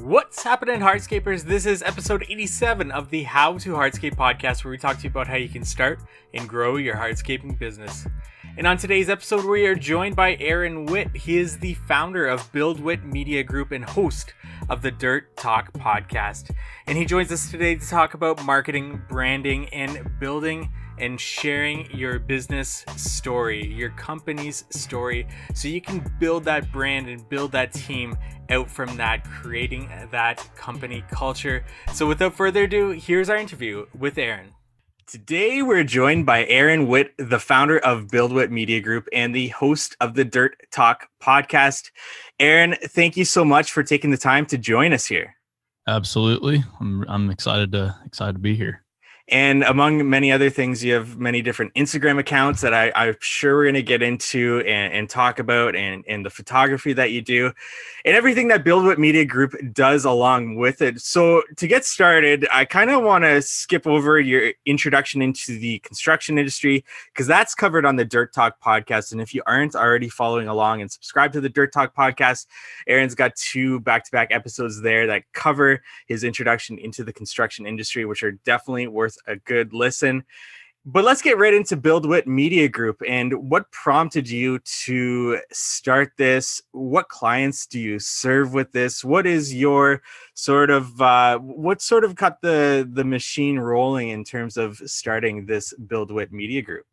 What's happening, Hardscapers? This is episode 87 of the How to Hardscape podcast, where we talk to you about how you can start and grow your hardscaping business. And on today's episode, we are joined by Aaron Witt. He is the founder of BuildWitt Media Group and host of the Dirt Talk podcast. And he joins us today to talk about marketing, branding, and building and sharing your business story, your company's story, so you can build that brand and build that team out from that, creating that company culture. So without further ado, here's our interview with Aaron. Today, we're joined by Aaron Witt, the founder of BuildWitt Media Group and the host of the Dirt Talk podcast. Aaron, thank you so much for taking the time to join us here. Absolutely. I'm excited to be here. And among many other things, you have many different Instagram accounts that I'm sure we're going to get into and talk about, and the photography that you do and everything that BuildWitt Media Group does along with it. So to get started, I kind of want to skip over your introduction into the construction industry, because that's covered on the Dirt Talk podcast. And if you aren't already following along and subscribe to the Dirt Talk podcast, Aaron's got 2 back-to-back episodes there that cover his introduction into the construction industry, which are definitely worth a good listen. But let's get right into BuildWitt Media Group and what prompted you to start this. What clients do you serve with this? What is your what sort of got the machine rolling in terms of starting this BuildWitt Media Group?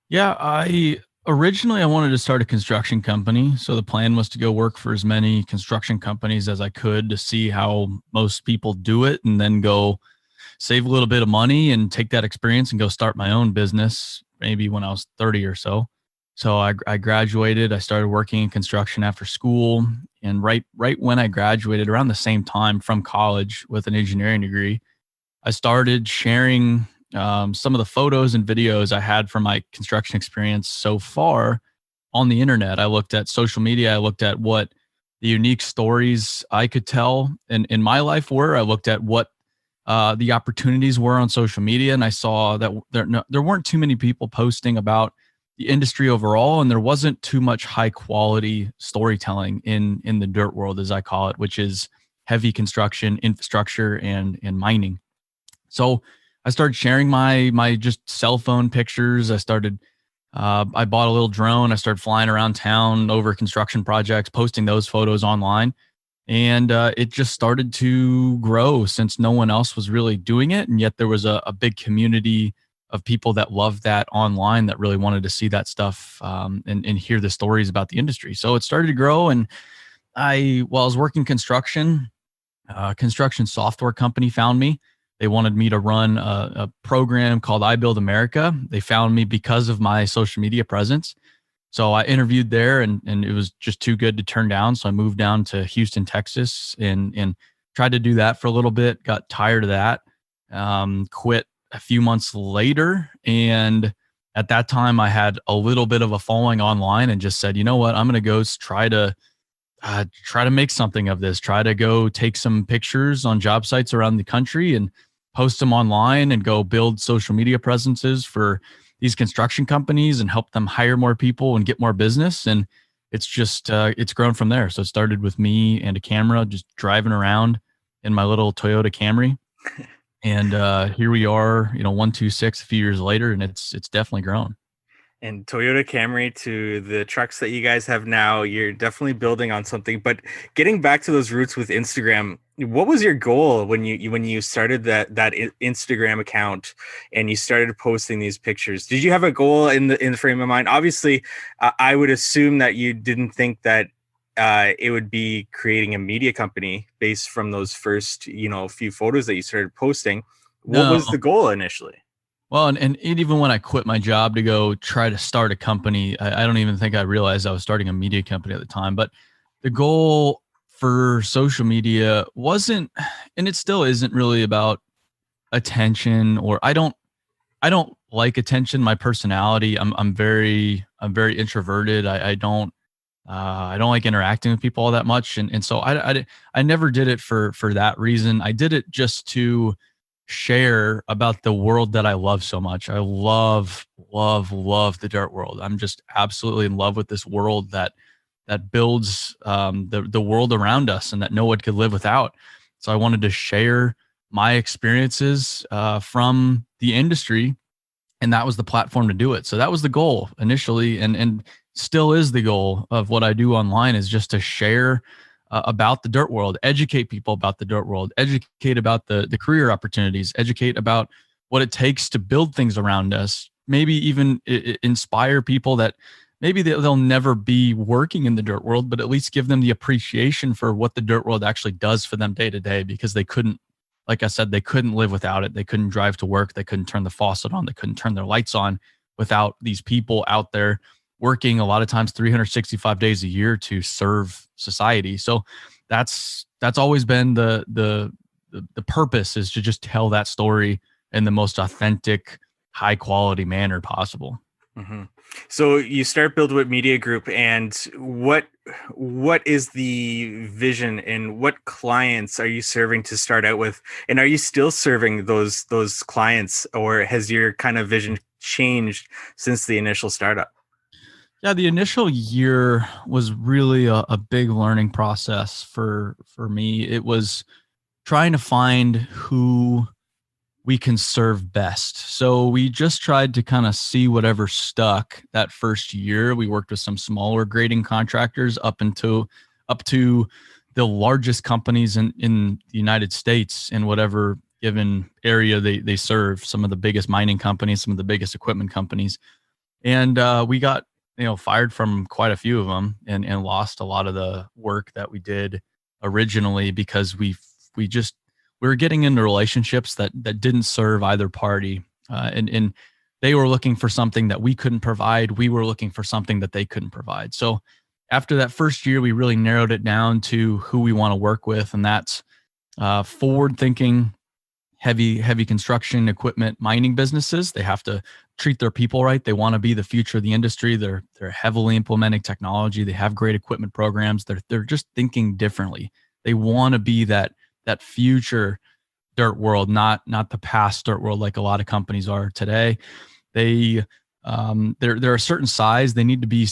Yeah, I wanted to start a construction company. So the plan was to go work for as many construction companies as I could to see how most people do it, and then go save a little bit of money and take that experience and go start my own business, maybe when I was 30 or so. So I graduated. I started working in construction after school. And right when I graduated, around the same time from college with an engineering degree, I started sharing some of the photos and videos I had from my construction experience so far on the internet. I looked at social media. I looked at what the unique stories I could tell in my life were. I looked at what the opportunities were on social media, and I saw that there weren't too many people posting about the industry overall, and there wasn't too much high quality storytelling in the dirt world, as I call it, which is heavy construction, infrastructure, and mining. So I started sharing my just cell phone pictures. I bought a little drone. I started flying around town over construction projects, posting those photos online. And it just started to grow, since no one else was really doing it. And yet there was a big community of people that loved that online, that really wanted to see that stuff and hear the stories about the industry. So it started to grow. And while I was working construction, a construction software company found me. They wanted me to run a program called I Build America. They found me because of my social media presence. So I interviewed there, and it was just too good to turn down. So I moved down to Houston, Texas, and tried to do that for a little bit. Got tired of that. Quit a few months later. And at that time, I had a little bit of a following online, and just said, you know what, I'm going to go try to make something of this. Try to go take some pictures on job sites around the country and post them online, and go build social media presences for these construction companies and help them hire more people and get more business. And it's just, it's grown from there. So it started with me and a camera, just driving around in my little Toyota Camry. And here we are, 126 a few years later, and it's definitely grown. And Toyota Camry to the trucks that you guys have now, you're definitely building on something. But getting back to those roots with Instagram, what was your goal when you started that Instagram account and you started posting these pictures? Did you have a goal in the frame of mind? Obviously, I would assume that you didn't think that it would be creating a media company based from those first few photos that you started posting. What was the goal initially? Well, and even when I quit my job to go try to start a company, I don't even think I realized I was starting a media company at the time. But the goal for social media wasn't, and it still isn't, really about attention. Or I don't like attention. My personality, I'm very introverted. I don't like interacting with people all that much, and so I never did it for that reason. I did it just to share about the world that I love so much. I love the dirt world. I'm just absolutely in love with this world that that builds the world around us and that no one could live without. So I wanted to share my experiences from the industry, and that was the platform to do it. So that was the goal initially, and still is the goal of what I do online, is just to share about the dirt world, educate people about the dirt world, educate about the career opportunities, educate about what it takes to build things around us, maybe even inspire people that maybe they'll never be working in the dirt world, but at least give them the appreciation for what the dirt world actually does for them day to day, because they couldn't, like I said, they couldn't live without it. They couldn't drive to work. They couldn't turn the faucet on. They couldn't turn their lights on without these people out there working a lot of times 365 days a year to serve society. So that's always been the purpose, is to just tell that story in the most authentic, high quality manner possible. Mm-hmm. So you start BuildWitt Media Group, and what is the vision, and what clients are you serving to start out with? And are you still serving those clients, or has your kind of vision changed since the initial startup? Yeah, the initial year was really a big learning process for me. It was trying to find who we can serve best. So we just tried to kind of see whatever stuck that first year. We worked with some smaller grading contractors up to the largest companies in the United States in whatever given area they serve, some of the biggest mining companies, some of the biggest equipment companies. And we got fired from quite a few of them, and lost a lot of the work that we did originally, because we were getting into relationships that didn't serve either party, and they were looking for something that we couldn't provide. We were looking for something that they couldn't provide. So after that first year, we really narrowed it down to who we want to work with, and that's forward thinking, heavy construction equipment mining businesses. They have to treat their people right. They want to be the future of the industry. They're heavily implementing technology. They have great equipment programs. They're just thinking differently. They want to be that future dirt world, not the past dirt world like a lot of companies are today. They're a certain size. They need to be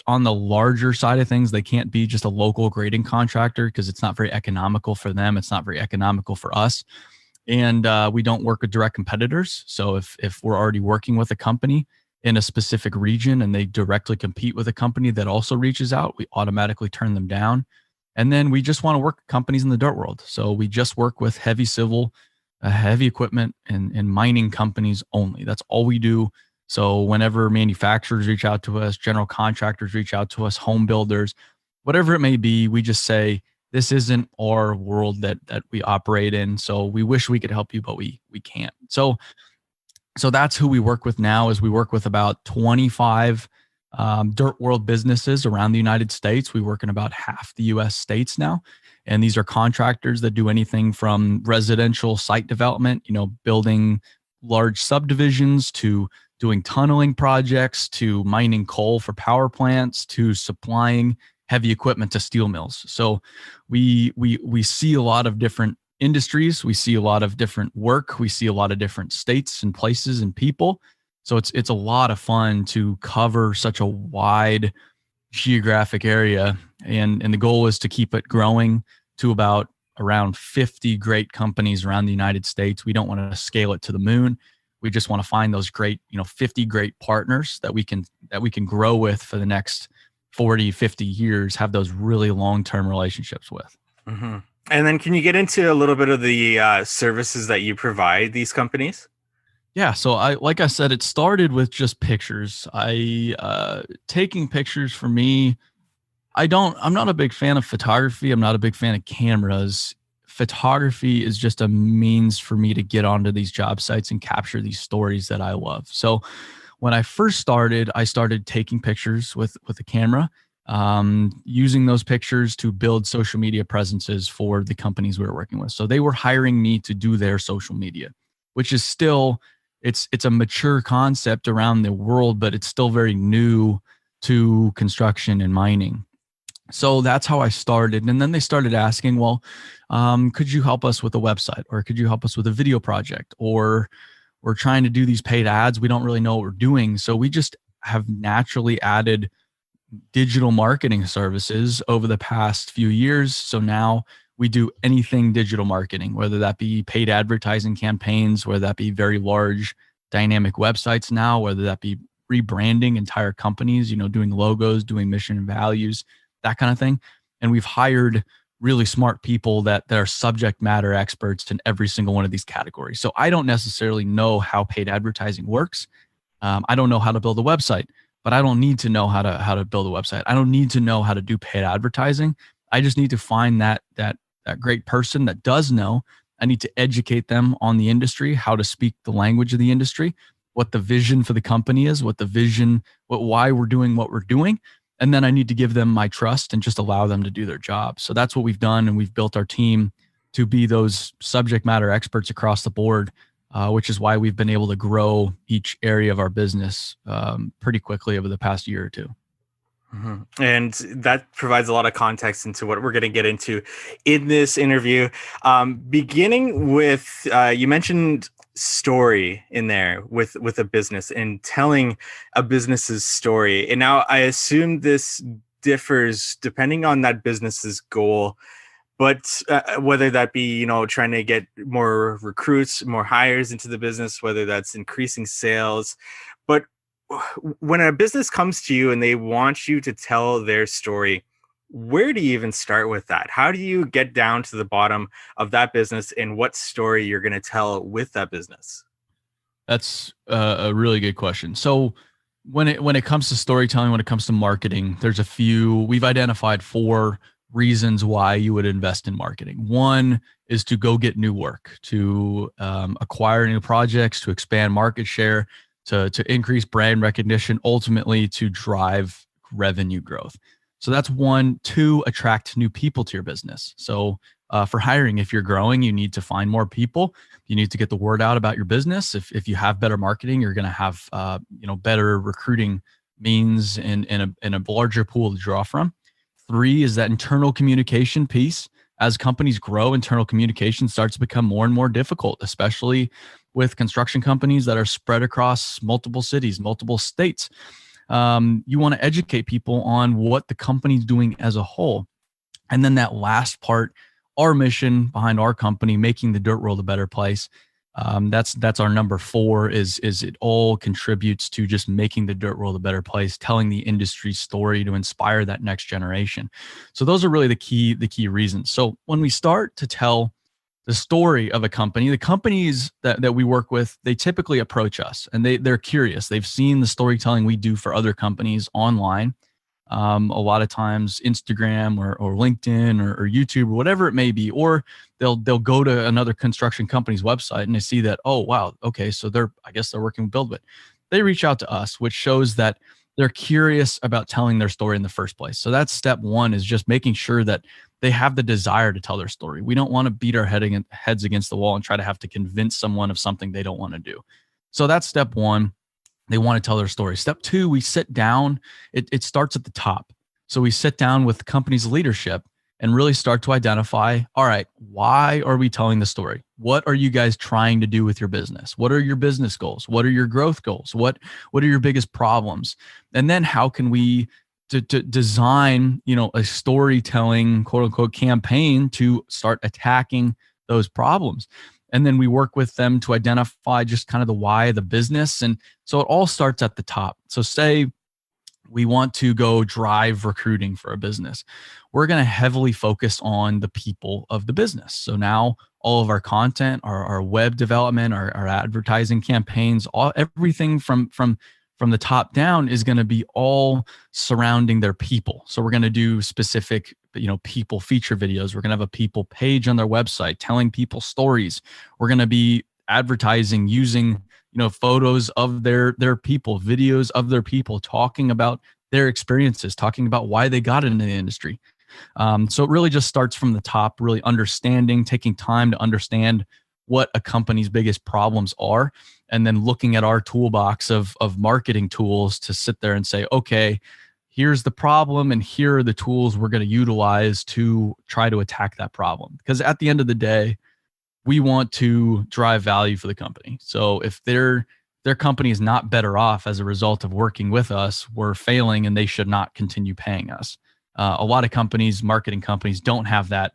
on the larger side of things. They can't be just a local grading contractor, because it's not very economical for them. It's not very economical for us. And we don't work with direct competitors. So if we're already working with a company in a specific region and they directly compete with a company that also reaches out, we automatically turn them down. And then we just want to work with companies in the dirt world. So we just work with heavy civil, heavy equipment, and mining companies only. That's all we do. So whenever manufacturers reach out to us, general contractors reach out to us, home builders, whatever it may be, we just say, this isn't our world that we operate in. So we wish we could help you, but we can't. So that's who we work with now. Is we work with about 25 dirt world businesses around the United States. We work in about half the US states now. And these are contractors that do anything from residential site development, building large subdivisions, to doing tunneling projects, to mining coal for power plants, to supplying heavy equipment to steel mills. So we see a lot of different industries. We see a lot of different work. We see a lot of different states and places and people. So it's a lot of fun to cover such a wide geographic area. And the goal is to keep it growing to about around 50 great companies around the United States. We don't want to scale it to the moon. We just want to find those great, 50 great partners that we can grow with for the next 40, 50 years, have those really long-term relationships with. Mm-hmm. And then can you get into a little bit of the services that you provide these companies? Yeah. So like I said, it started with just pictures. Taking pictures for me, I'm not a big fan of photography. I'm not a big fan of cameras. Photography is just a means for me to get onto these job sites and capture these stories that I love. So when I first started, I started taking pictures with a camera, using those pictures to build social media presences for the companies we were working with. So they were hiring me to do their social media, which is still, it's a mature concept around the world, but it's still very new to construction and mining. So that's how I started. And then they started asking, well, could you help us with a website, or could you help us with a video project, or we're trying to do these paid ads. We don't really know what we're doing. So we just have naturally added digital marketing services over the past few years. So now we do anything digital marketing, whether that be paid advertising campaigns, whether that be very large dynamic websites now, whether that be rebranding entire companies, doing logos, doing mission and values, that kind of thing. And we've hired really smart people that are subject matter experts in every single one of these categories. So I don't necessarily know how paid advertising works. I don't know how to build a website, but I don't need to know how to build a website. I don't need to know how to do paid advertising. I just need to find that great person that does know. I need to educate them on the industry, how to speak the language of the industry, what the vision for the company is, why we're doing what we're doing. And then I need to give them my trust and just allow them to do their job. So that's what we've done. And we've built our team to be those subject matter experts across the board, which is why we've been able to grow each area of our business pretty quickly over the past year or two. Mm-hmm. And that provides a lot of context into what we're going to get into in this interview. Beginning with, you mentioned story in there with a business and telling a business's story. And now I assume this differs depending on that business's goal, but whether that be, trying to get more recruits, more hires into the business, whether that's increasing sales. But when a business comes to you and they want you to tell their story, where do you even start with that? How do you get down to the bottom of that business and what story you're going to tell with that business? That's a really good question. So when it comes to storytelling, when it comes to marketing, we've identified 4 reasons why you would invest in marketing. One is to go get new work, to acquire new projects, to expand market share, to increase brand recognition, ultimately to drive revenue growth. So that's 1. 2, attract new people to your business. So for hiring, if you're growing, you need to find more people. You need to get the word out about your business. If you have better marketing, you're going to have better recruiting means and a larger pool to draw from. 3 is that internal communication piece. As companies grow, internal communication starts to become more and more difficult, especially with construction companies that are spread across multiple cities, multiple states. You want to educate people on what the company's doing as a whole. And then that last part, our mission behind our company, making the dirt world a better place. That's our number 4 is it all contributes to just making the dirt world a better place, telling the industry story to inspire that next generation. So those are really the key reasons. So when we start to tell the story of a company, the companies that we work with, they typically approach us and they're curious. They've seen the storytelling we do for other companies online. A lot of times Instagram or LinkedIn or YouTube or whatever it may be, or they'll go to another construction company's website and they see that, oh, wow, okay, so I guess they're working with BuildWitt. They reach out to us, which shows that they're curious about telling their story in the first place. So that's step 1, is just making sure that they have the desire to tell their story. We don't want to beat our heads against the wall and try to have to convince someone of something they don't want to do. So that's step 1. They want to tell their story. Step 2, we sit down. It starts at the top. So we sit down with the company's leadership and really start to identify, all right, why are we telling the story? What are you guys trying to do with your business? What are your business goals? What are your growth goals? What are your biggest problems? And then how can we to design, a storytelling, quote unquote, campaign to start attacking those problems. And then we work with them to identify just kind of the why of the business. And so it all starts at the top. So say we want to go drive recruiting for a business. We're going to heavily focus on the people of the business. So now all of our content, our web development, our advertising campaigns, everything from the top down is going to be all surrounding their people. So we're going to do specific, people feature videos. We're going to have a people page on their website telling people stories. We're going to be advertising using, photos of their people, videos of their people, talking about their experiences, talking about why they got into the industry. So it really just starts from the top, really understanding, taking time to understand what a company's biggest problems are, and then looking at our toolbox of marketing tools to sit there and say, okay, here's the problem and here are the tools we're going to utilize to try to attack that problem. Because at the end of the day, we want to drive value for the company. So if they're their company is not better off as a result of working with us. We're failing and they should not continue paying us. A lot of companies, marketing companies, don't have that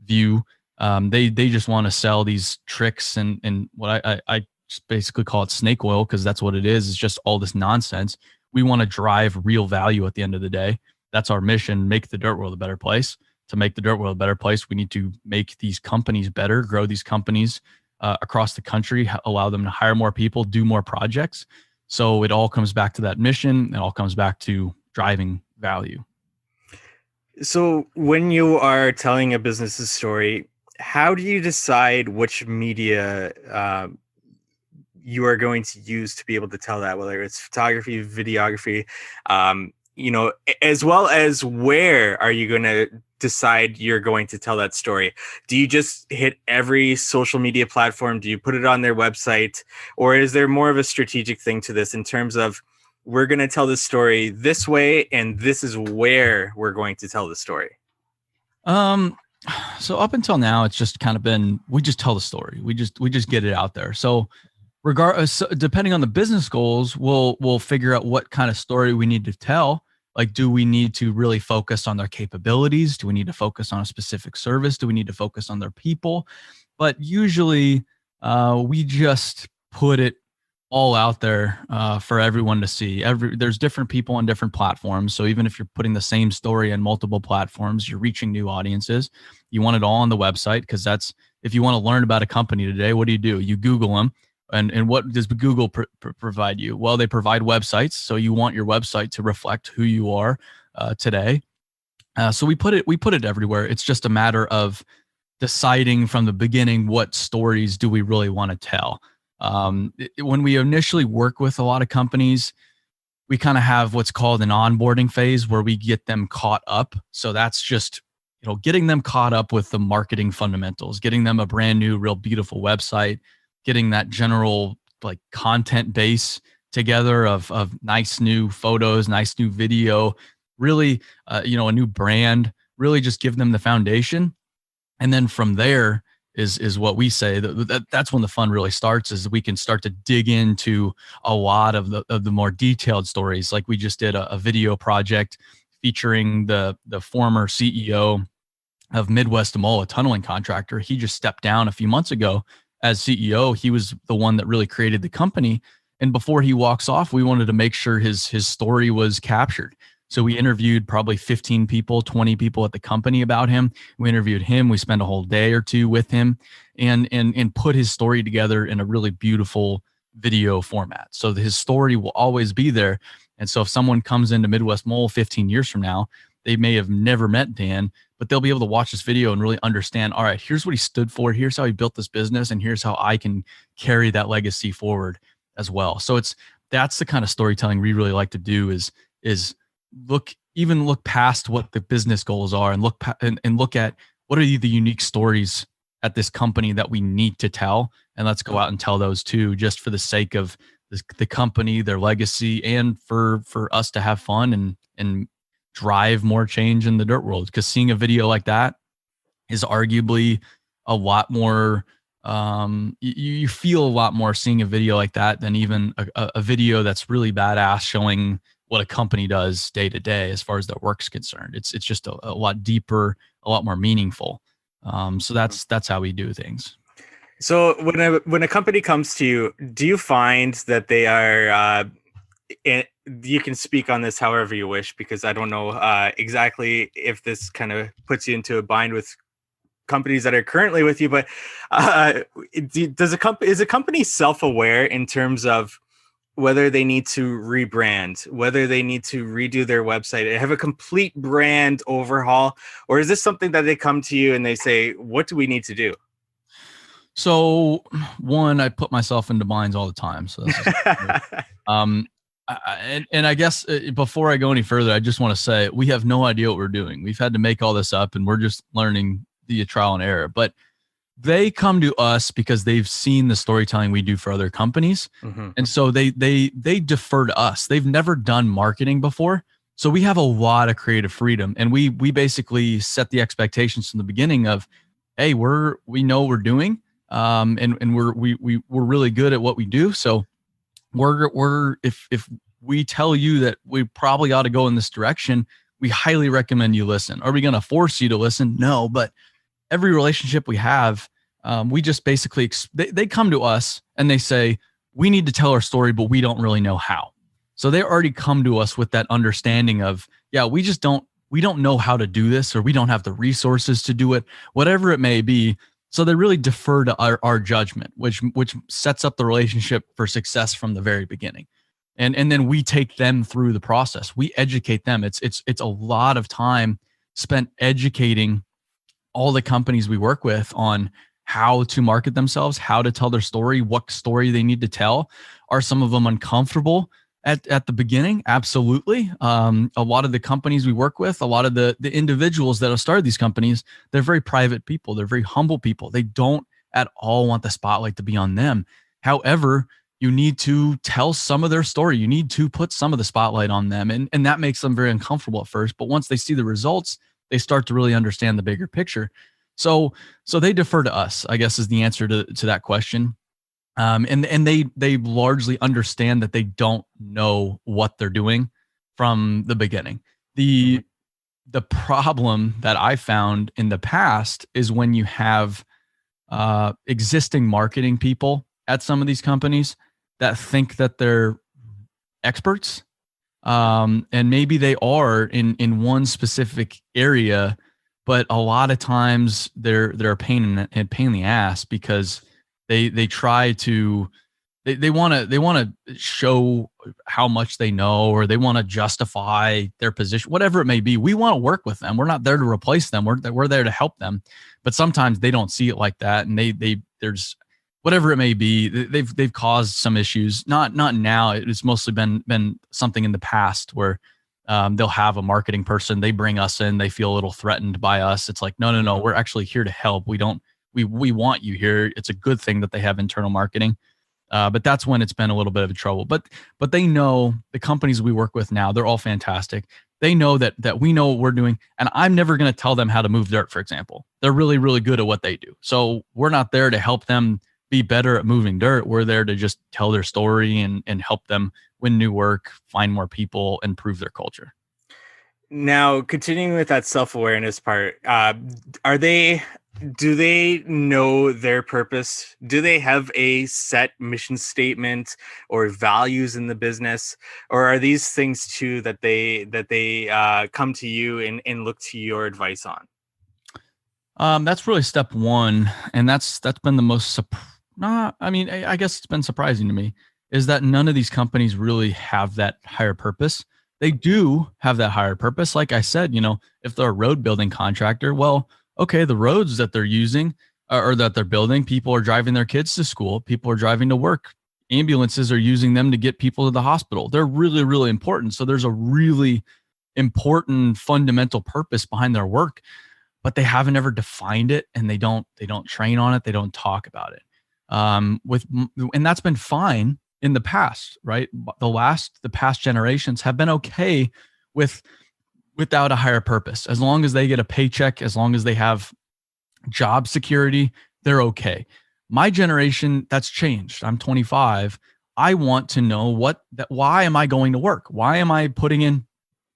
view. They just want to sell these tricks and what I just basically call it snake oil, because that's what it is. It's just all this nonsense. We want to drive real value at the end of the day. That's our mission, make the dirt world a better place. To make the dirt world a better place, we need to make these companies better, grow these companies across the country, allow them to hire more people, do more projects. So it all comes back to that mission. It all comes back to driving value. So when you are telling a business's story, how do you decide which media you are going to use to be able to tell that, whether it's photography, videography, as well as where are you going to decide you're going to tell that story? Do you just hit every social media platform? Do you put it on their website? Or is there more of a strategic thing to this in terms of, we're going to tell this story this way, and this is where we're going to tell the story? So up until now, it's just kind of been, we just tell the story. We just get it out there. So regardless, depending on the business goals, we'll figure out what kind of story we need to tell. Like, do we need to really focus on their capabilities? Do we need to focus on a specific service? Do we need to focus on their people? But usually we just put it all out there for everyone to see. There's different people on different platforms. So even if you're putting the same story on multiple platforms, you're reaching new audiences. You want it all on the website, because that's, if you want to learn about a company today, what do? You Google them. And what does Google provide you? Well, they provide websites. So you want your website to reflect who you are today. So we put it everywhere. It's just a matter of deciding from the beginning, what stories do we really want to tell? When we initially work with a lot of companies, we kind of have what's called an onboarding phase where we get them caught up. So that's just, getting them caught up with the marketing fundamentals, getting them a brand new, real beautiful website, getting that general like content base together of nice new photos, nice new video, really, a new brand, really just give them the foundation. And then from there is what we say that's when the fun really starts, is we can start to dig into a lot of the more detailed stories. Like we just did a video project featuring the former CEO of Midwest Mall, a tunneling contractor. He just stepped down a few months ago as CEO. He was the one that really created the company. And before he walks off, we wanted to make sure his story was captured. So we interviewed probably 15 people, 20 people at the company about him. We interviewed him. We spent a whole day or two with him and put his story together in a really beautiful video format. So his story will always be there. And so if someone comes into Midwest Mole 15 years from now, they may have never met Dan, but they'll be able to watch this video and really understand, all right, here's what he stood for. Here's how he built this business. And here's how I can carry that legacy forward as well. So that's the kind of storytelling we really like to do is look past what the business goals are and look at what are the unique stories at this company that we need to tell. And let's go out and tell those too, just for the sake of the company, their legacy, and for us to have fun and drive more change in the dirt world. Because seeing a video like that is arguably a lot more, you feel a lot more seeing a video like that than even a video that's really badass showing what a company does day to day as far as their work's concerned. It's just a lot deeper, a lot more meaningful. So that's how we do things. So when a company comes to you, do you find that they are, you can speak on this however you wish, because I don't know exactly if this kind of puts you into a bind with companies that are currently with you, but is a company self-aware in terms of whether they need to rebrand, whether they need to redo their website, have a complete brand overhaul? Or is this something that they come to you and they say, what do we need to do? So one, I put myself into binds all the time. So that's and I guess before I go any further, I just want to say we have no idea what we're doing. We've had to make all this up and we're just learning the trial and error. But they come to us because they've seen the storytelling we do for other companies. Mm-hmm. And so they defer to us. They've never done marketing before. So we have a lot of creative freedom. And we basically set the expectations from the beginning of, hey, we know what we're doing. And we're really good at what we do. So we're if we tell you that we probably ought to go in this direction, we highly recommend you listen. Are we going to force you to listen? No, but every relationship we have, we just basically they come to us and they say, we need to tell our story, but we don't really know how. So they already come to us with that understanding of, yeah, we don't know how to do this, or we don't have the resources to do it, whatever it may be. So they really defer to our judgment, which sets up the relationship for success from the very beginning. And then we take them through the process. We educate them. It's a lot of time spent educating all the companies we work with on how to market themselves, how to tell their story, what story they need to tell. Are some of them uncomfortable at the beginning? Absolutely. A lot of the companies we work with, a lot of the individuals that have started these companies, they're very private people. They're very humble people. They don't at all want the spotlight to be on them. However, you need to tell some of their story. You need to put some of the spotlight on them. And that makes them very uncomfortable at first. But once they see the results, they start to really understand the bigger picture. So they defer to us, I guess, is the answer to that question. And they largely understand that they don't know what they're doing from the beginning. The problem that I found in the past is when you have existing marketing people at some of these companies that think that they're experts, and maybe they are in one specific area, but a lot of times they're a pain in the ass, because they try to they want to show how much they know, or they want to justify their position, whatever it may be. We want to work with them. We're not there to replace them. We're there to help them. But sometimes they don't see it like that, and there's whatever it may be, they've caused some issues. Not now. It's mostly been something in the past where they'll have a marketing person, they bring us in, they feel a little threatened by us. It's like, no, we're actually here to help. We want you here. It's a good thing that they have internal marketing. But that's when it's been a little bit of a trouble. But they know, the companies we work with now, they're all fantastic. They know that we know what we're doing, and I'm never going to tell them how to move dirt, for example. They're really, really good at what they do. So we're not there to help them be better at moving dirt. We're there to just tell their story and help them win new work, find more people, and prove their culture. Now, continuing with that self-awareness part, do they know their purpose? Do they have a set mission statement or values in the business? Or are these things too that they come to you and look to your advice on? That's really step one. And that's been the most, I guess it's been surprising to me, is that none of these companies really have that higher purpose. They do have that higher purpose. Like I said, if they're a road building contractor, well, okay, the roads that they're using or that they're building, people are driving their kids to school, people are driving to work, ambulances are using them to get people to the hospital. They're really, really important. So there's a really important fundamental purpose behind their work, but they haven't ever defined it, and they don't train on it. They don't talk about it. And that's been fine in the past, right? The past generations have been okay without a higher purpose. As long as they get a paycheck, as long as they have job security, they're okay. My generation, that's changed. I'm 25. I want to know why am I going to work? Why am I putting in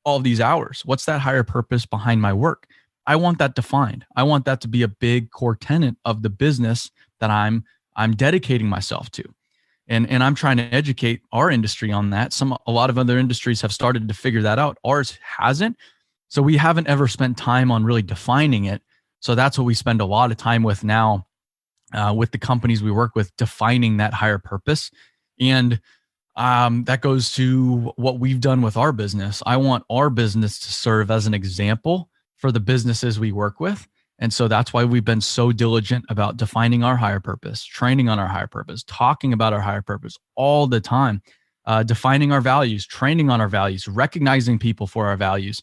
all these hours? What's that higher purpose behind my work? I want that defined. I want that to be a big core tenet of the business that I'm dedicating myself to. And I'm trying to educate our industry on that. A lot of other industries have started to figure that out. Ours hasn't. So we haven't ever spent time on really defining it. So that's what we spend a lot of time with now, with the companies we work with, defining that higher purpose. And that goes to what we've done with our business. I want our business to serve as an example for the businesses we work with. And so that's why we've been so diligent about defining our higher purpose, training on our higher purpose, talking about our higher purpose all the time, defining our values, training on our values, recognizing people for our values.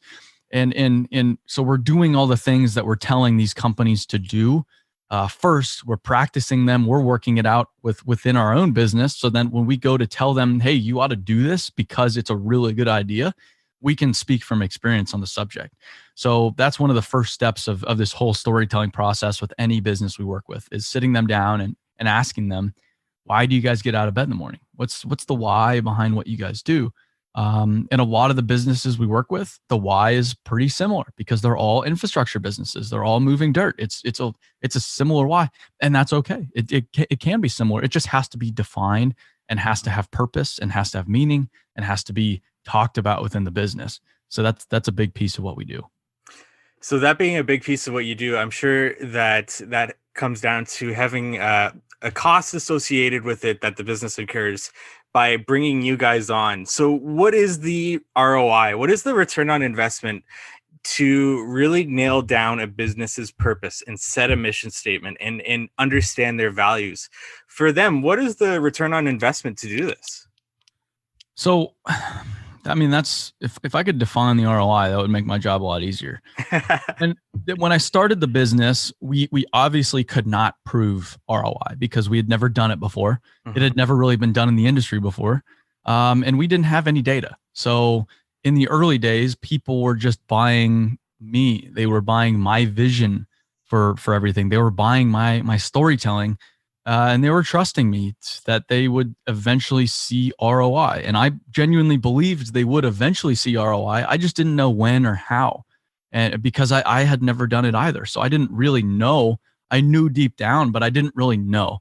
And so we're doing all the things that we're telling these companies to do. First, we're practicing them. We're working it out within our own business. So then when we go to tell them, hey, you ought to do this because it's a really good idea, we can speak from experience on the subject. So that's one of the first steps of this whole storytelling process with any business we work with, is sitting them down and asking them, Why do you guys get out of bed in the morning? What's the why behind what you guys do? And a lot of the businesses we work with, the why is pretty similar because they're all infrastructure businesses. They're all moving dirt. It's a similar why, and that's okay. It can be similar. It just has to be defined and has to have purpose and has to have meaning and has to be talked about within the business. So that's a big piece of what we do. So that being a big piece of what you do, I'm sure that that comes down to having a cost associated with it that the business incurs by bringing you guys on. So what is the ROI? What is the return on investment to really nail down a business's purpose and set a mission statement and understand their values? For them, what is the return on investment to do this? So, I mean, that's if I could define the ROI, that would make my job a lot easier. And when I started the business, we obviously could not prove ROI because we had never done it before. It had never really been done in the industry before, and we didn't have any data. So in the early days, people were just buying me. They were buying my vision for everything. They were buying my storytelling, and they were trusting me that they would eventually see ROI. And I genuinely believed they would eventually see ROI. I just didn't know when or how. And because I had never done it either. So I didn't really know. I knew deep down, but I didn't really know.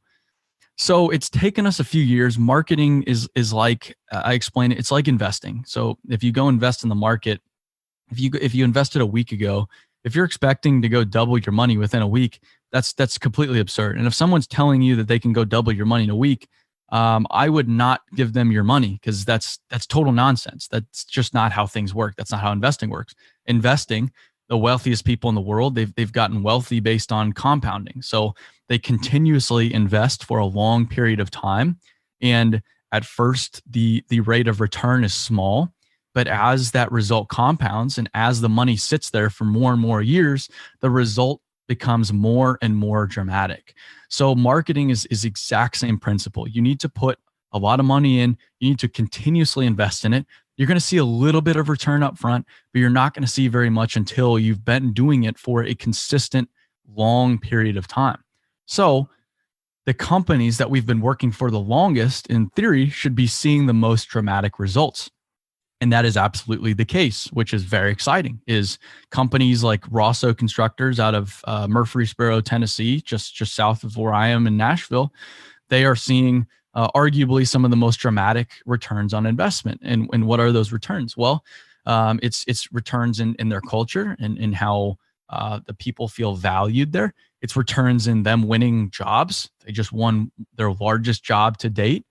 So it's taken us a few years. Marketing is like I explain it. It's like investing. So if you go invest in the market, if you invested a week ago, if you're expecting to go double your money within a week, that's completely absurd. And if someone's telling you that they can go double your money in a week, I would not give them your money because that's total nonsense. That's just not how things work. That's not how investing works. Investing, the wealthiest people in the world, they've gotten wealthy based on compounding. So they continuously invest for a long period of time, and at first the rate of return is small. But as that result compounds and as the money sits there for more and more years, the result becomes more and more dramatic. So marketing is exact same principle. You need to put a lot of money in. You need to continuously invest in it. You're going to see a little bit of return up front, but you're not going to see very much until you've been doing it for a consistent long period of time. So the companies that we've been working for the longest, in theory, should be seeing the most dramatic results. And that is absolutely the case, which is very exciting, is companies like Rosso Constructors out of Murfreesboro, Tennessee, just south of where I am in Nashville. They are seeing arguably some of the most dramatic returns on investment. And what are those returns? Well, it's returns in their culture and in how the people feel valued there. It's returns in them winning jobs. They just won their largest job to date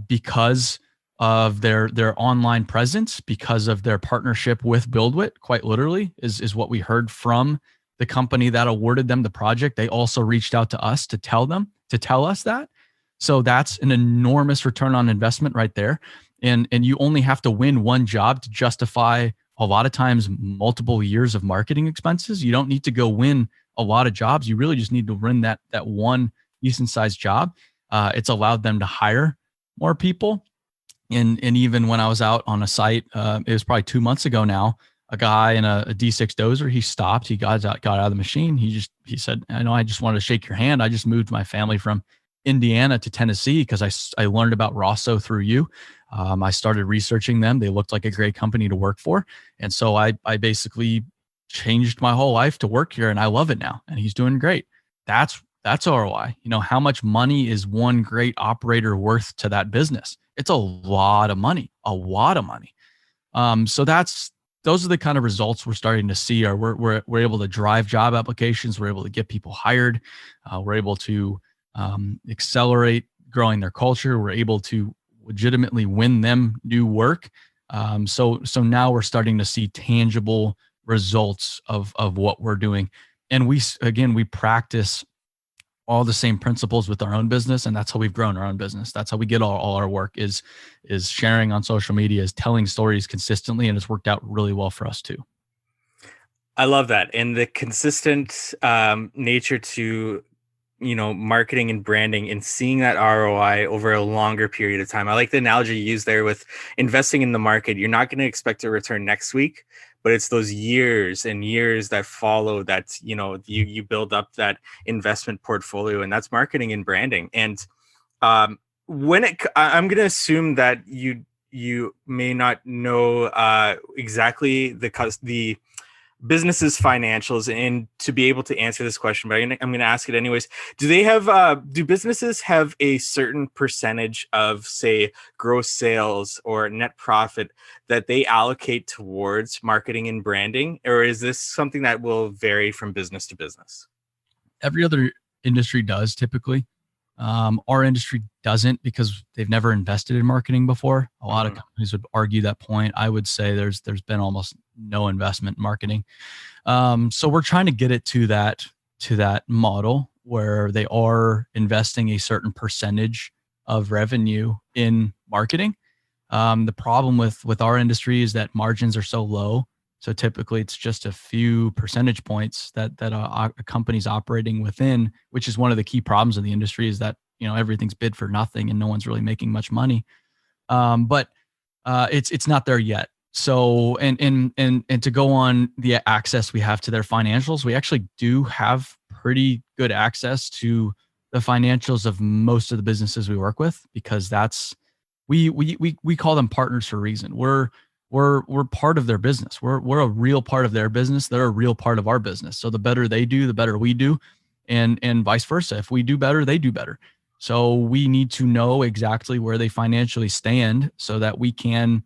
because of their online presence, because of their partnership with BuildWitt, quite literally, is what we heard from the company that awarded them the project. They also reached out to us to tell us that. So that's an enormous return on investment right there. And you only have to win one job to justify a lot of times multiple years of marketing expenses. You don't need to go win a lot of jobs. You really just need to win that one decent sized job. It's allowed them to hire more people. And even when I was out on a site, it was probably 2 months ago now, a guy in a D6 dozer, he stopped, he got out of the machine. He said, I know, I just wanted to shake your hand. I just moved my family from Indiana to Tennessee because I learned about Rosso through you. I started researching them. They looked like a great company to work for. And so I basically changed my whole life to work here, and I love it now. And he's doing great. That's ROI. You know, how much money is one great operator worth to that business? It's a lot of money, So those are the kind of results we're starting to see. We're able to drive job applications. We're able to get people hired. We're able to accelerate growing their culture. We're able to legitimately win them new work. So now we're starting to see tangible results of what we're doing. And we practice all the same principles with our own business. And that's how we've grown our own business. That's how we get all our work is sharing on social media, is telling stories consistently. And it's worked out really well for us too. I love that. And the consistent nature to, marketing and branding and seeing that ROI over a longer period of time. I like the analogy you used there with investing in the market. You're not going to expect a return next week, but it's those years and years that follow that, you build up that investment portfolio, and that's marketing and branding. And Um, I'm going to assume that you may not know exactly the business's financials, and to be able to answer this question, but I'm going to ask it anyways. Do businesses have a certain percentage of, say, gross sales or net profit that they allocate towards marketing and branding, or is this something that will vary from business to business? Every other industry does typically. Our industry doesn't because they've never invested in marketing before. A lot of Mhm. companies would argue that point. I would say there's been almost no investment in marketing. So we're trying to get it to that model where they are investing a certain percentage of revenue in marketing. The problem with our industry is that margins are so low. So typically, it's just a few percentage points that a company's operating within, which is one of the key problems of the industry. Is that everything's bid for nothing and no one's really making much money. But it's not there yet. So and to go on the access we have to their financials, we actually do have pretty good access to the financials of most of the businesses we work with because that's we call them partners for a reason. We're part of their business. We're a real part of their business. They're a real part of our business. So the better they do, the better we do, and vice versa. If we do better, they do better. So we need to know exactly where they financially stand so that we can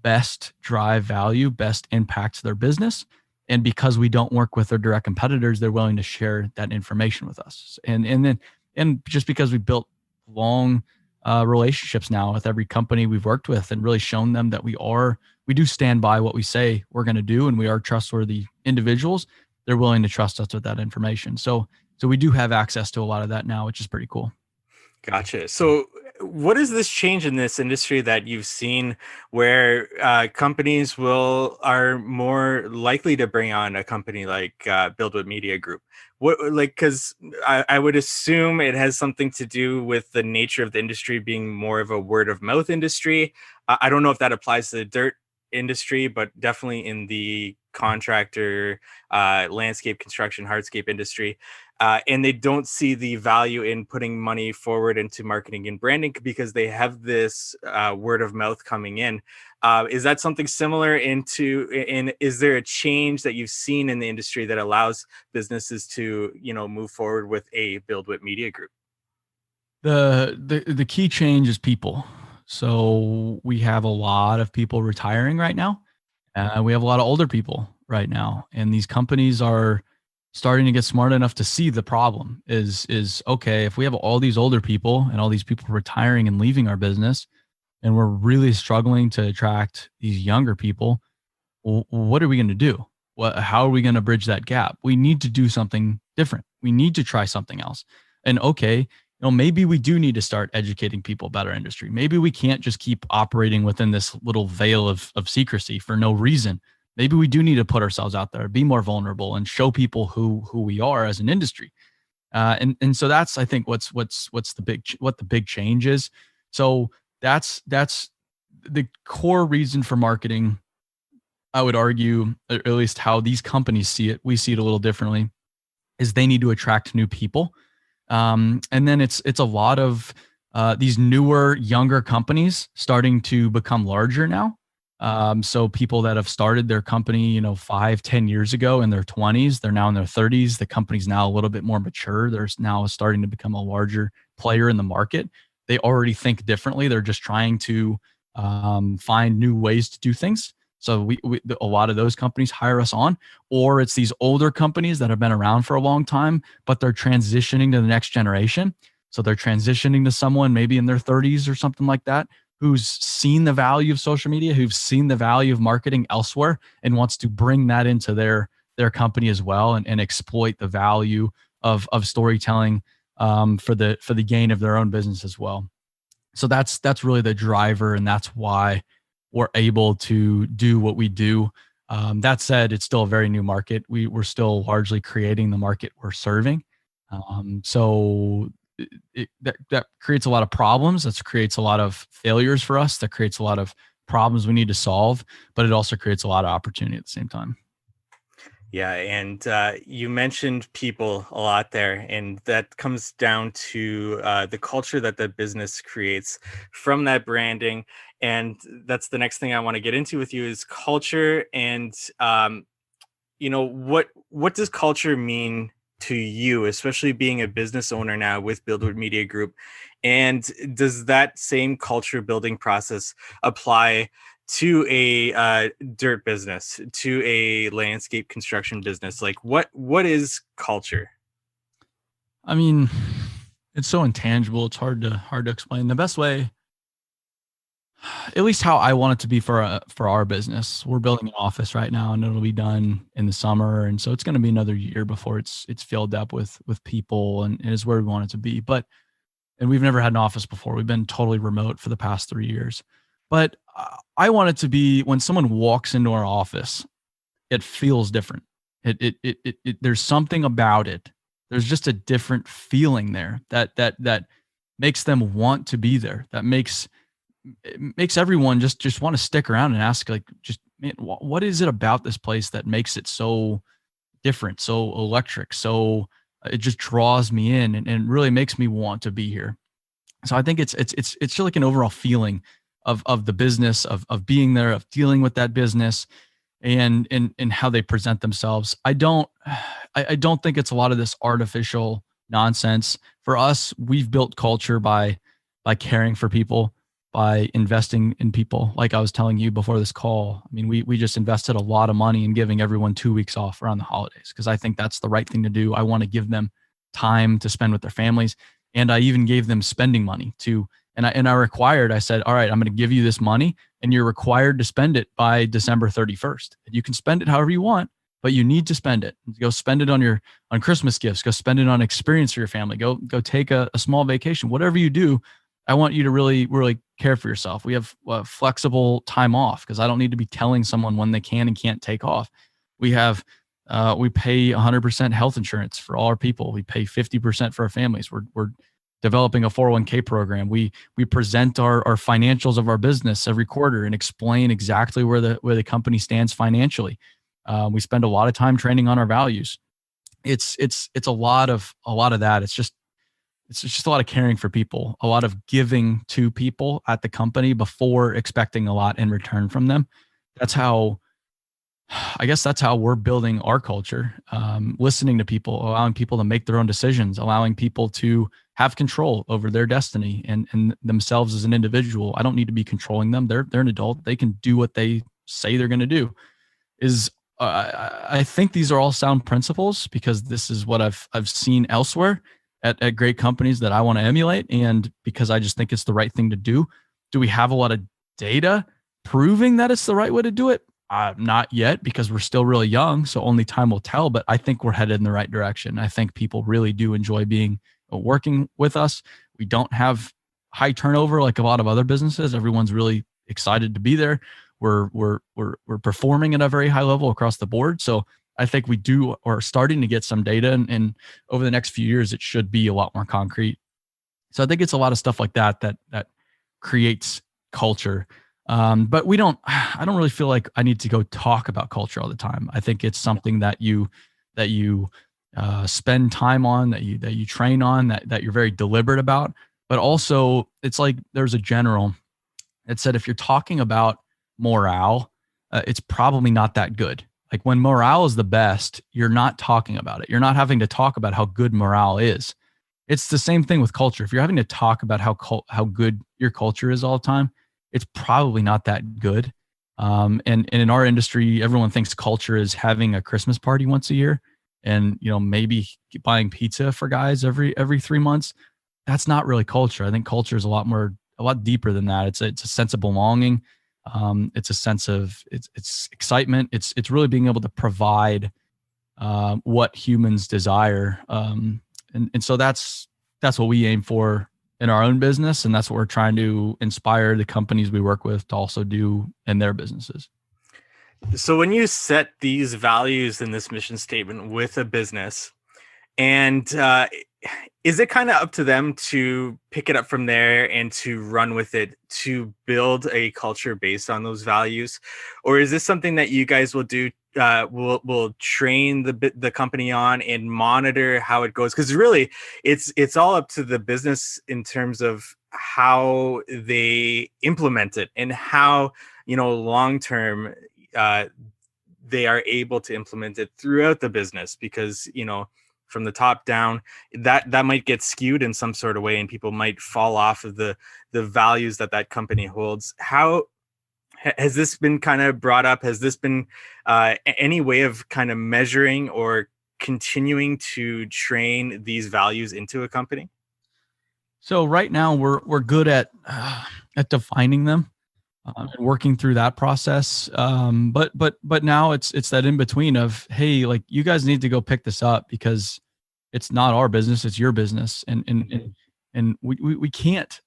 best drive value, best impact their business. And because we don't work with their direct competitors, they're willing to share that information with us. And just because we built long relationships now with every company we've worked with and really shown them that we do stand by what we say we're going to do and we are trustworthy individuals, they're willing to trust us with that information. So we do have access to a lot of that now, which is pretty cool. Gotcha. So, what is this change in this industry that you've seen where companies are more likely to bring on a company like BuildWitt Media Group? What, like, because I would assume it has something to do with the nature of the industry being more of a word of mouth industry. I don't know if that applies to the dirt industry, but definitely in the contractor, landscape construction, hardscape industry. And they don't see the value in putting money forward into marketing and branding because they have this word of mouth coming in. Is that something similar and is there a change that you've seen in the industry that allows businesses to, move forward with a BuildWitt Media Group? The key change is people. So we have a lot of people retiring right now. We have a lot of older people right now, and these companies are starting to get smart enough to see the problem is okay. If we have all these older people and all these people retiring and leaving our business, and we're really struggling to attract these younger people, what are we going to do? How are we going to bridge that gap? We need to do something different. We need to try something else. And okay, maybe we do need to start educating people about our industry. Maybe we can't just keep operating within this little veil of secrecy for no reason. Maybe we do need to put ourselves out there, be more vulnerable, and show people who we are as an industry. And so that's, I think, what the big change is. So that's the core reason for marketing. I would argue, at least how these companies see it, we see it a little differently, is they need to attract new people. And then it's a lot of these newer, younger companies starting to become larger now. So people that have started their company, 5, 10 years ago in their 20s, they're now in their 30s. The company's now a little bit more mature. They're now starting to become a larger player in the market. They already think differently. They're just trying to find new ways to do things. So a lot of those companies hire us on, or it's these older companies that have been around for a long time, but they're transitioning to the next generation. So they're transitioning to someone maybe in their 30s or something like that, who's seen the value of social media, who've seen the value of marketing elsewhere and wants to bring that into their company as well and exploit the value of storytelling for the gain of their own business as well. So that's really the driver, and that's why we're able to do what we do. That said, it's still a very new market. We're still largely creating the market we're serving. So that creates a lot of problems. That creates a lot of failures for us. That creates a lot of problems we need to solve, but it also creates a lot of opportunity at the same time. Yeah, and you mentioned people a lot there, and that comes down to the culture that the business creates from that branding. And that's the next thing I want to get into with you is culture. And what does culture mean to you, especially being a business owner now with BuildWitt Media Group? And does that same culture building process apply to a dirt business, to a landscape construction business? Like what is culture? I mean, it's so intangible. It's hard to explain. The best way, at least how I want it to be for our business. We're building an office right now, and it'll be done in the summer, and so it's going to be another year before it's filled up with people, and is where we want it to be. But and we've never had an office before. We've been totally remote for the past 3 years. But I want it to be when someone walks into our office, it feels different. There's something about it. There's just a different feeling there that makes them want to be there. That makes everyone just want to stick around and ask, like, just, man, what is it about this place that makes it so different, so electric, so it just draws me in, and really makes me want to be here. So I think it's just like an overall feeling of the business, of being there, of dealing with that business, and how they present themselves. I don't think it's a lot of this artificial nonsense. For us, we've built culture by caring for people, by investing in people. Like I was telling you before this call, I mean, we just invested a lot of money in giving everyone 2 weeks off around the holidays, because I think that's the right thing to do. I want to give them time to spend with their families. And I even gave them spending money to, I said, all right, I'm going to give you this money, and you're required to spend it by December 31st. You can spend it however you want, but you need to spend it. Go spend it on Christmas gifts. Go spend it on experience for your family. Go take a small vacation. Whatever you do, I want you to really, really care for yourself. We have flexible time off, because I don't need to be telling someone when they can and can't take off. We have, we pay 100% health insurance for all our people. We pay 50% for our families. We're developing a 401k program. We present our financials of our business every quarter and explain exactly where the company stands financially. We spend a lot of time training on our values. It's a lot of that. It's just a lot of caring for people, a lot of giving to people at the company before expecting a lot in return from them. That's how, I guess that's how we're building our culture. Listening to people, allowing people to make their own decisions, allowing people to have control over their destiny and themselves as an individual. I don't need to be controlling them. They're an adult. They can do what they say they're going to do. I think these are all sound principles, because this is what I've seen elsewhere at great companies that I want to emulate, and because I just think it's the right thing to do. Do we have a lot of data proving that it's the right way to do it? Not yet, because we're still really young, so only time will tell. But I think we're headed in the right direction. I think people really do enjoy working with us. We don't have high turnover like a lot of other businesses. Everyone's really excited to be there. We're performing at a very high level across the board. So I think we are starting to get some data, and over the next few years, it should be a lot more concrete. So I think it's a lot of stuff like that creates culture. But I don't really feel like I need to go talk about culture all the time. I think it's something that you spend time on, that you train on, that you're very deliberate about. But also, it's like there's a general that said, if you're talking about morale, it's probably not that good. Like when morale is the best, you're not talking about it. You're not having to talk about how good morale is. It's the same thing with culture. If you're having to talk about how good your culture is all the time, it's probably not that good. And in our industry, everyone thinks culture is having a Christmas party once a year, and maybe buying pizza for guys every 3 months. That's not really culture. I think culture is a lot deeper than that. It's a sense of belonging. It's a sense of it's excitement. It's really being able to provide what humans desire. And so that's what we aim for in our own business, and that's what we're trying to inspire the companies we work with to also do in their businesses. So when you set these values in this mission statement with a business, and is it kind of up to them to pick it up from there and to run with it, to build a culture based on those values? Or is this something that you guys will do will train the company on and monitor how it goes, because really it's all up to the business in terms of how they implement it and how long term uh, they are able to implement it throughout the business, because from the top down that might get skewed in some sort of way and people might fall off of the values that company holds. How has this been kind of brought up? Has this been any way of kind of measuring or continuing to train these values into a company? So right now we're good at defining them and working through that process. But now it's that in between of, hey, like, you guys need to go pick this up because it's not our business, it's your business, and we can't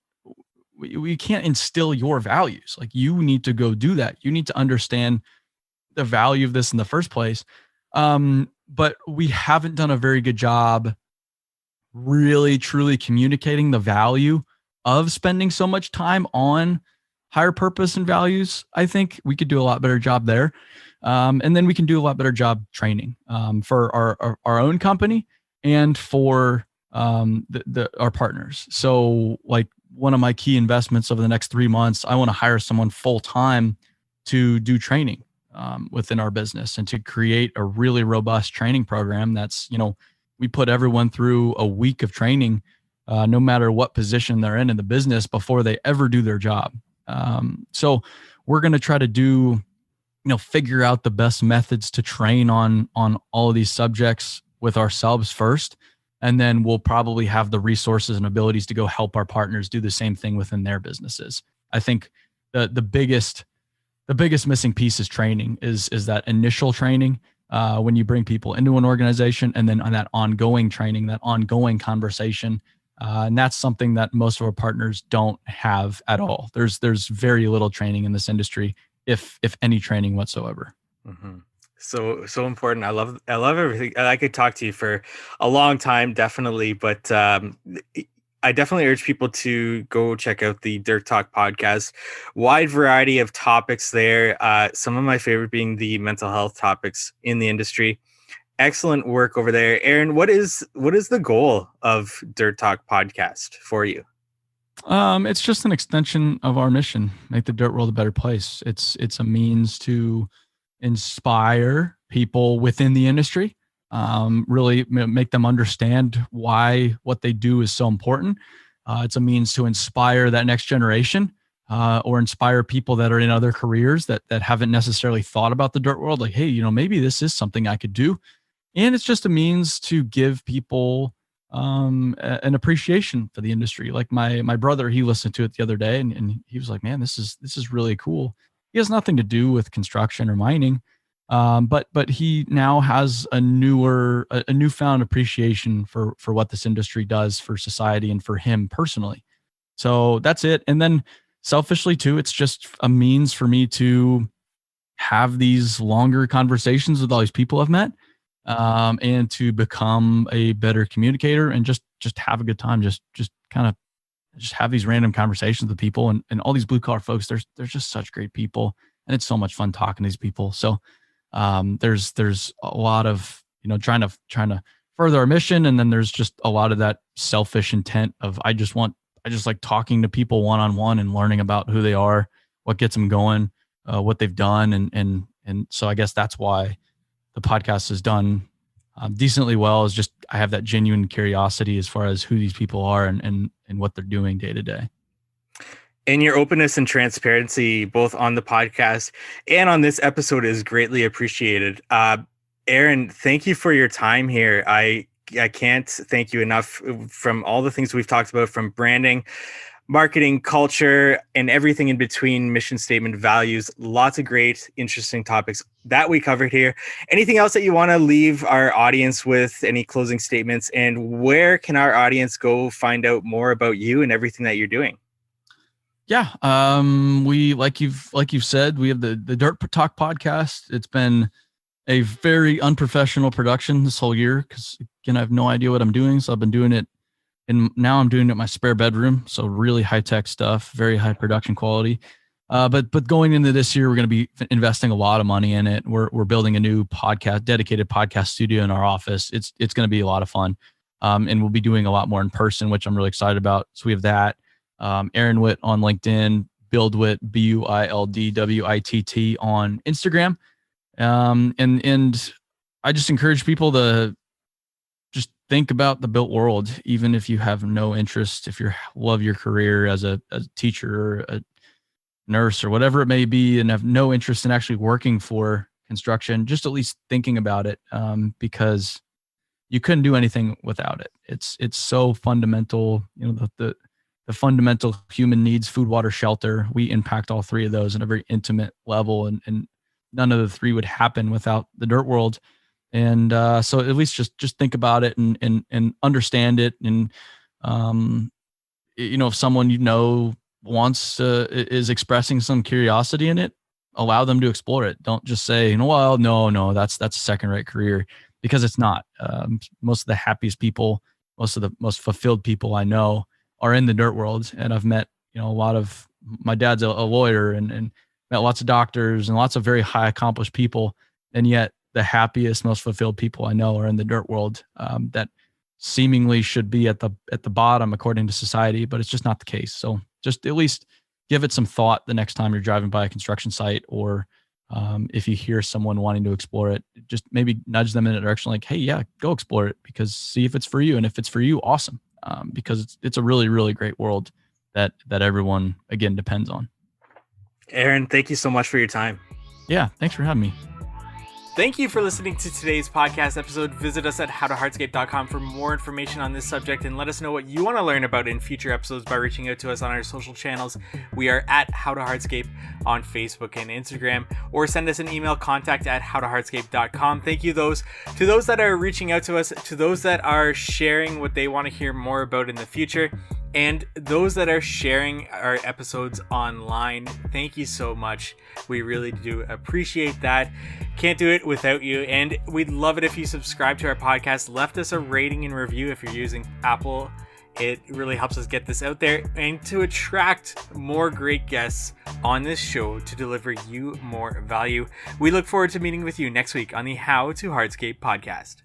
instill your values. Like, you need to go do that. You need to understand the value of this in the first place. But we haven't done a very good job really truly communicating the value of spending so much time on higher purpose and values. I think we could do a lot better job there. And then we can do a lot better job training for our own company and for our partners. So, like, one of my key investments over the next 3 months, I want to hire someone full time to do training within our business and to create a really robust training program. That's, we put everyone through a week of training, no matter what position they're in the business, before they ever do their job. So we're going to try to figure out the best methods to train on all of these subjects with ourselves first. And then we'll probably have the resources and abilities to go help our partners do the same thing within their businesses. I think the biggest missing piece is training, is that initial training when you bring people into an organization, and then on that ongoing training, that ongoing conversation. And that's something that most of our partners don't have at all. There's very little training in this industry, if any training whatsoever. Mm-hmm. So important. I love everything. I could talk to you for a long time, definitely, but I definitely urge people to go check out the Dirt Talk podcast. Wide variety of topics there. Some of my favorite being the mental health topics in the industry. Excellent work over there. Aaron, what is the goal of Dirt Talk podcast for you? It's just an extension of our mission: make the dirt world a better place. It's a means to inspire people within the industry, really make them understand why what they do is so important. It's a means to inspire that next generation, or inspire people that are in other careers that haven't necessarily thought about the dirt world. Like, hey, maybe this is something I could do. And it's just a means to give people an appreciation for the industry. Like my brother, he listened to it the other day, and he was like, man, this is really cool. He has nothing to do with construction or mining, but he now has a newfound appreciation for what this industry does for society and for him personally. So that's it. And then selfishly too, it's just a means for me to have these longer conversations with all these people I've met, and to become a better communicator and just have a good time. Just kind of just have these random conversations with people, and all these blue collar folks. There's just such great people, and it's so much fun talking to these people. So there's a lot of trying to further our mission, and then there's just a lot of that selfish intent of I just like talking to people one on one and learning about who they are, what gets them going, what they've done, and so I guess that's why the podcast is done decently well. Is just I have that genuine curiosity as far as who these people are and what they're doing day to day. And your openness and transparency, both on the podcast and on this episode, is greatly appreciated. Aaron, thank you for your time here. I can't thank you enough. From all the things we've talked about, from branding, marketing, culture, and everything in between, mission statement, values, lots of great, interesting topics that we covered here. Anything else that you want to leave our audience with? Any closing statements? And where can our audience go find out more about you and everything that you're doing? Yeah. We, like you've said, we have the Dirt Talk podcast. It's been a very unprofessional production this whole year, because again, I have no idea what I'm doing. So I've been doing it, and now I'm doing it in my spare bedroom. So really high tech stuff, very high production quality. But going into this year, we're going to be investing a lot of money in it. We're building a new dedicated podcast studio in our office. It's going to be a lot of fun, and we'll be doing a lot more in person, which I'm really excited about. So we have that. Aaron Witt on LinkedIn, BuildWitt, BuildWitt on Instagram, and I just encourage people to just think about the built world, even if you have no interest, if you love your career as a teacher or a nurse or whatever it may be, and have no interest in actually working for construction, just at least thinking about it, because you couldn't do anything without it. It's so fundamental. The fundamental human needs: food, water, shelter. We impact all three of those on a very intimate level, and none of the three would happen without the dirt world. And so at least just think about it and understand it. And if someone is expressing some curiosity in it, allow them to explore it. Don't just say, well, no, that's a second-rate career, because it's not. Most of the happiest people, most of the most fulfilled people I know are in the dirt world. And I've met, a lot of, my dad's a lawyer, and met lots of doctors and lots of very high accomplished people. And yet the happiest, most fulfilled people I know are in the dirt world, that seemingly should be at the bottom according to society, but it's just not the case. So just at least give it some thought the next time you're driving by a construction site, or if you hear someone wanting to explore it, just maybe nudge them in a direction like, hey, yeah, go explore it, because see if it's for you. And if it's for you, awesome. Because it's a really, really great world that everyone, again, depends on. Aaron, thank you so much for your time. Yeah, thanks for having me. Thank you for listening to today's podcast episode. Visit us at howtohardscape.com for more information on this subject, and let us know what you want to learn about in future episodes by reaching out to us on our social channels. We are at howtohardscape on Facebook and Instagram, or send us an email, contact@howtohardscape.com. Thank you to those that are reaching out to us, to those that are sharing what they want to hear more about in the future, and those that are sharing our episodes online. Thank you so much. We really do appreciate that. Can't do it without you. And we'd love it if you subscribe to our podcast, left us a rating and review if you're using Apple. It really helps us get this out there and to attract more great guests on this show to deliver you more value. We look forward to meeting with you next week on the How to Hardscape podcast.